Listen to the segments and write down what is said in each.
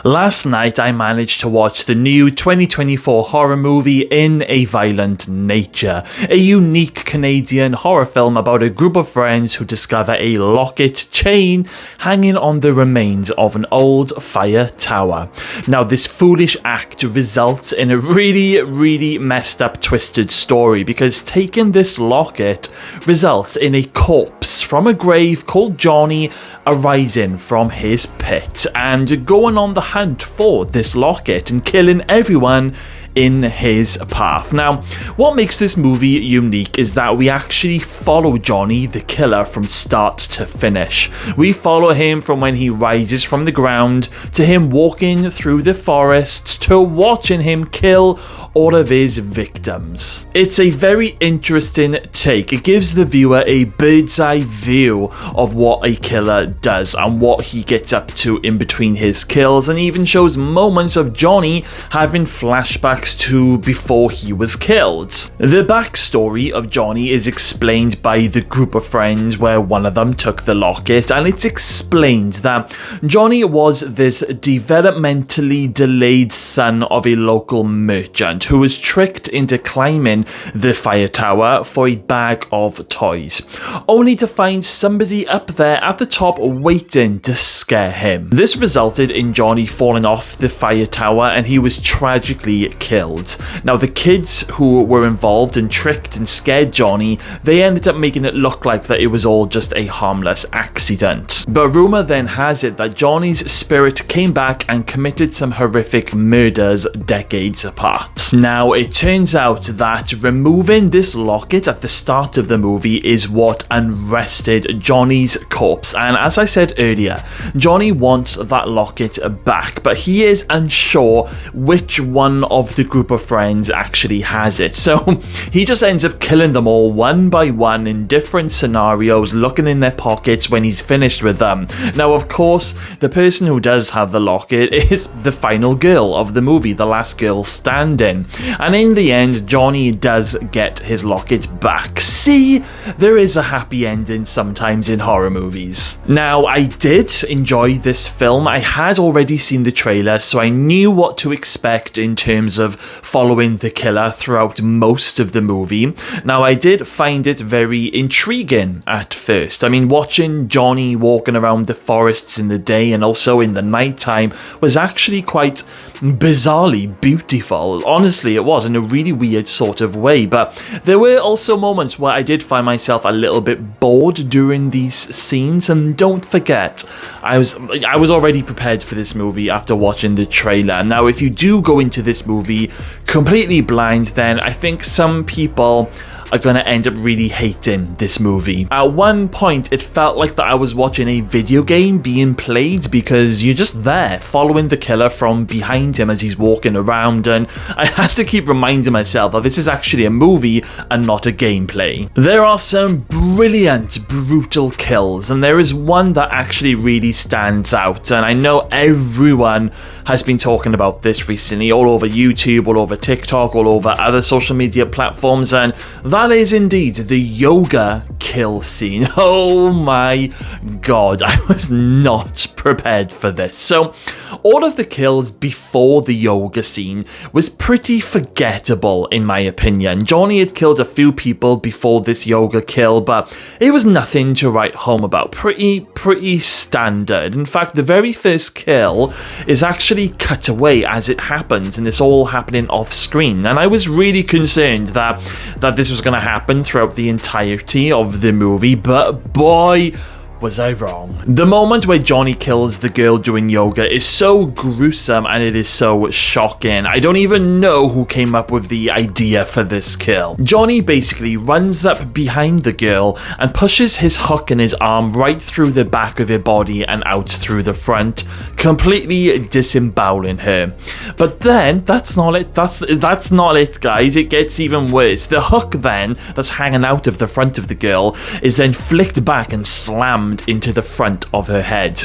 Last night I managed to watch the new 2024 horror movie In a Violent Nature, a unique Canadian horror film about a group of friends who discover a locket chain hanging on the remains of an old fire tower. Now, this foolish act results in a really messed up, twisted story, because taking this locket results in a corpse from a grave called Johnny arising from his pit and going on the hunt for this locket and killing everyone in his path. Now, what makes this movie unique is that we actually follow Johnny the killer from start to finish. We follow him from when he rises from the ground to him walking through the forests to watching him kill all of his victims. It's a very interesting take. It gives the viewer a bird's eye view of what a killer does and what he gets up to in between his kills, and even shows moments of Johnny having flashbacks to before he was killed. The backstory of Johnny is explained by the group of friends where one of them took the locket, and it's explained that Johnny was this developmentally delayed son of a local merchant who was tricked into climbing the fire tower for a bag of toys, only to find somebody up there at the top waiting to scare him. This resulted in Johnny falling off the fire tower and he was tragically killed. Now, the kids who were involved and tricked and scared Johnny, they ended up making it look like that it was all just a harmless accident. But rumor then has it that Johnny's spirit came back and committed some horrific murders decades apart. Now, it turns out that removing this locket at the start of the movie is what unrested Johnny's corpse, and as I said earlier, Johnny wants that locket back, but he is unsure which one of the group of friends actually has it, so he just ends up killing them all one by one in different scenarios, looking in their pockets when he's finished with them. Now, of course, the person who does have the locket is the final girl of the movie, the last girl standing, and in the end, Johnny does get his locket back. See, there is a happy ending sometimes in horror movies. Now, I did enjoy this film. I had already seen the trailer, so I knew what to expect in terms of following the killer throughout most of the movie. Now, I did find it very intriguing at first. I mean, watching Johnny walking around the forests in the day and also in the nighttime was actually quite bizarrely beautiful. Honestly, it was in a really weird sort of way, but there were also moments where I did find myself a little bit bored during these scenes, and don't forget, I was already prepared for this movie after watching the trailer. Now, if you do go into this movie completely blind, then I think some people are going to end up really hating this movie. At one point, it felt like that I was watching a video game being played, because you're just there following the killer from behind him as he's walking around, and I had to keep reminding myself that this is actually a movie and not a gameplay. There are some brilliant, brutal kills, and there is one that actually really stands out, and I know everyone has been talking about this recently all over YouTube, all over TikTok, all over other social media platforms, and that is indeed the yoga kill scene. Oh my god, I was not prepared for this. So, all of the kills before the yoga scene was pretty forgettable in my opinion. Johnny had killed a few people before this yoga kill, but it was nothing to write home about. Pretty standard. In fact, the very first kill is actually cut away as it happens, and it's all happening off screen. And I was really concerned that this was going to happen throughout the entirety of the movie, but boy, was I wrong. The moment where Johnny kills the girl doing yoga is so gruesome and it is so shocking. I don't even know who came up with the idea for this kill. Johnny basically runs up behind the girl and pushes his hook in his arm right through the back of her body and out through the front, completely disemboweling her. But then, that's not it. That's not it, guys. It gets even worse. The hook then, that's hanging out of the front of the girl, is then flicked back and slammed into the front of her head.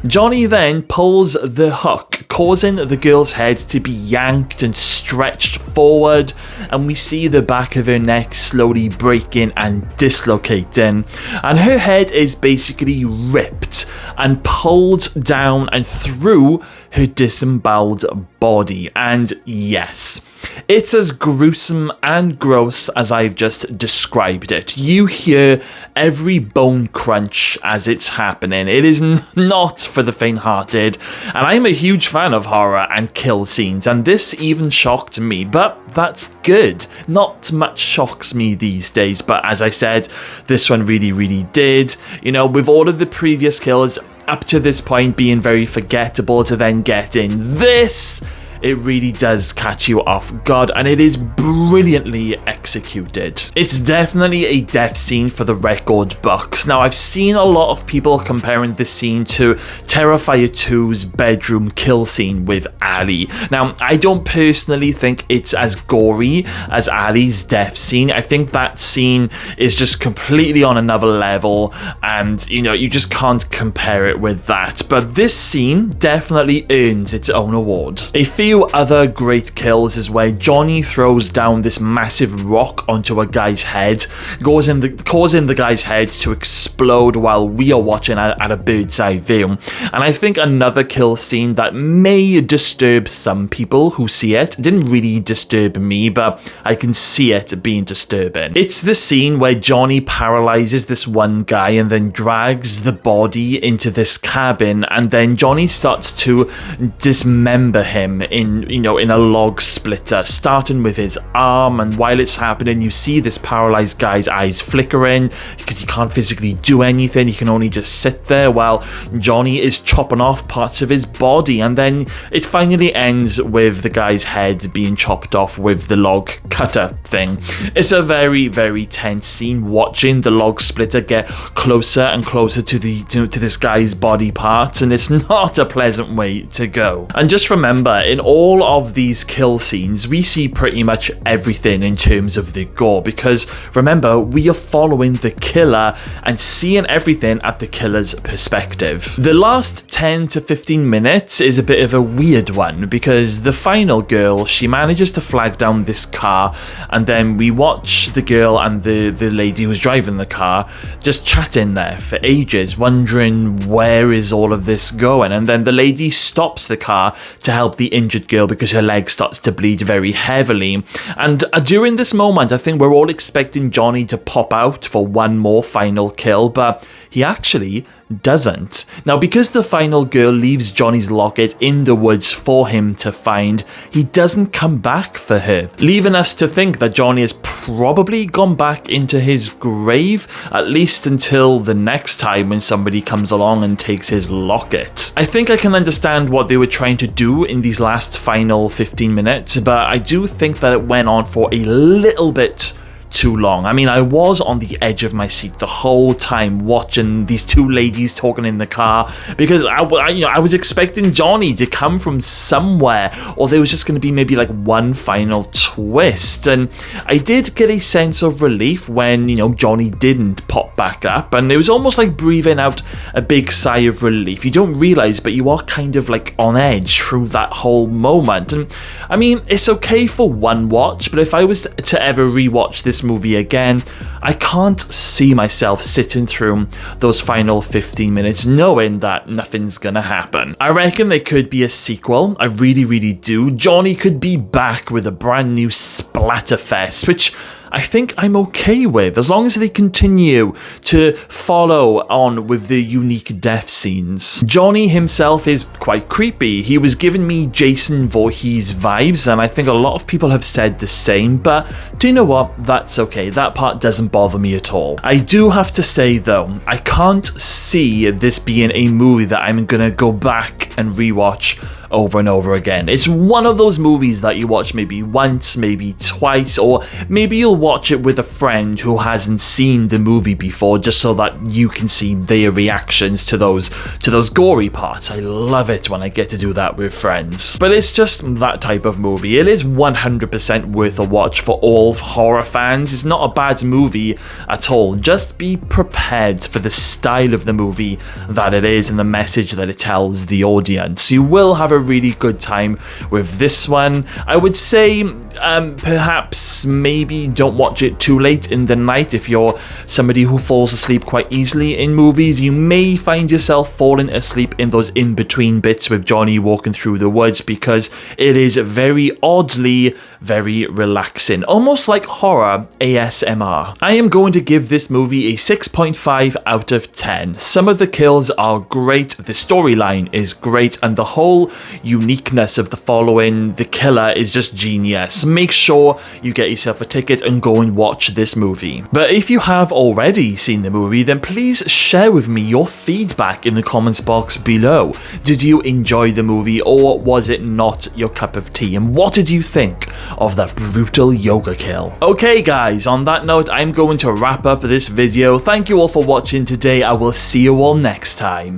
Johnny then pulls the hook, causing the girl's head to be yanked and stretched forward, and we see the back of her neck slowly breaking and dislocating, and her head is basically ripped and pulled down and through her disemboweled body. And yes, it's as gruesome and gross as I've just described it. You hear every bone crunch as it's happening. It is not for the faint-hearted, and I'm a huge fan of horror and kill scenes, and this even shocked me, but that's good. Not much shocks me these days, but as I said, this one really did. You know, with all of the previous kills up to this point being very forgettable, to then get in this, it really does catch you off guard, and it is brilliantly executed. It's definitely a death scene for the record books. Now, I've seen a lot of people comparing this scene to Terrifier 2's bedroom kill scene with Ali. Now, I don't personally think it's as gory as Ali's death scene. I think that scene is just completely on another level, and, you know, you just can't compare it with that. But this scene definitely earns its own award. A few other great kills is where Johnny throws down this massive rock onto a guy's head, causing the guy's head to explode while we are watching at a bird's eye view. And I think another kill scene that may disturb some people who see it, didn't really disturb me, but I can see it being disturbing. It's the scene where Johnny paralyzes this one guy and then drags the body into this cabin, and then Johnny starts to dismember him in a log splitter, starting with his arm. And while it's happening, you see this paralyzed guy's eyes flickering because he can't physically do anything. He can only just sit there while Johnny is chopping off parts of his body, and then it finally ends with the guy's head being chopped off with the log cutter thing. It's a very tense scene, watching the log splitter get closer and closer to this guy's body parts, and it's not a pleasant way to go. And just remember, in all of these kill scenes, we see pretty much everything in terms of the gore, because remember, we are following the killer and seeing everything at the killer's perspective. The last 10 to 15 minutes is a bit of a weird one, because the final girl, she manages to flag down this car, and then we watch the girl and the lady who's driving the car just chatting there for ages, wondering where is all of this going. And then the lady stops the car to help the injured girl because her leg starts to bleed very heavily. And during this moment, I think we're all expecting Johnny to pop out for one more final kill, but he actually doesn't. Now, because the final girl leaves Johnny's locket in the woods for him to find, he doesn't come back for her, leaving us to think that Johnny has probably gone back into his grave, at least until the next time when somebody comes along and takes his locket. I think I can understand what they were trying to do in these last final 15 minutes, but I do think that it went on for a little bit too long. I mean, I was on the edge of my seat the whole time watching these two ladies talking in the car, because I was expecting Johnny to come from somewhere, or there was just going to be maybe like one final twist. And I did get a sense of relief when, Johnny didn't pop back up, and it was almost like breathing out a big sigh of relief. You don't realize, but you are kind of like on edge through that whole moment. And I mean, it's okay for one watch, but if I was to ever rewatch this movie again, I can't see myself sitting through those final 15 minutes knowing that nothing's gonna happen. I reckon there could be a sequel. I really do. Johnny could be back with a brand new splatterfest, which I think I'm okay with, as long as they continue to follow on with the unique death scenes. Johnny himself is quite creepy. He was giving me Jason Voorhees vibes, and I think a lot of people have said the same, but do you know what? That's okay. That part doesn't bother me at all. I do have to say though, I can't see this being a movie that I'm gonna go back and rewatch over and over again. It's one of those movies that you watch maybe once, maybe twice, or maybe you'll watch it with a friend who hasn't seen the movie before, just so that you can see their reactions to those gory parts. I love it when I get to do that with friends. But it's just that type of movie. It is 100% worth a watch for all horror fans. It's not a bad movie at all. Just be prepared for the style of the movie that it is and the message that it tells the audience. You will have a really good time with this one. I would say Perhaps maybe don't watch it too late in the night. If you're somebody who falls asleep quite easily in movies, you may find yourself falling asleep in those in-between bits with Johnny walking through the woods, because it is very oddly very relaxing, almost like horror ASMR. I am going to give this movie a 6.5 out of 10. Some of the kills are great, the storyline is great, and the whole uniqueness of the following the killer is just genius. Make sure you get yourself a ticket and go and watch this movie. But if you have already seen the movie, then please share with me your feedback in the comments box below. Did you enjoy the movie, or was it not your cup of tea? And what did you think of that brutal yoga kill? Okay guys, on that note, I'm going to wrap up this video. Thank you all for watching today. I will see you all next time.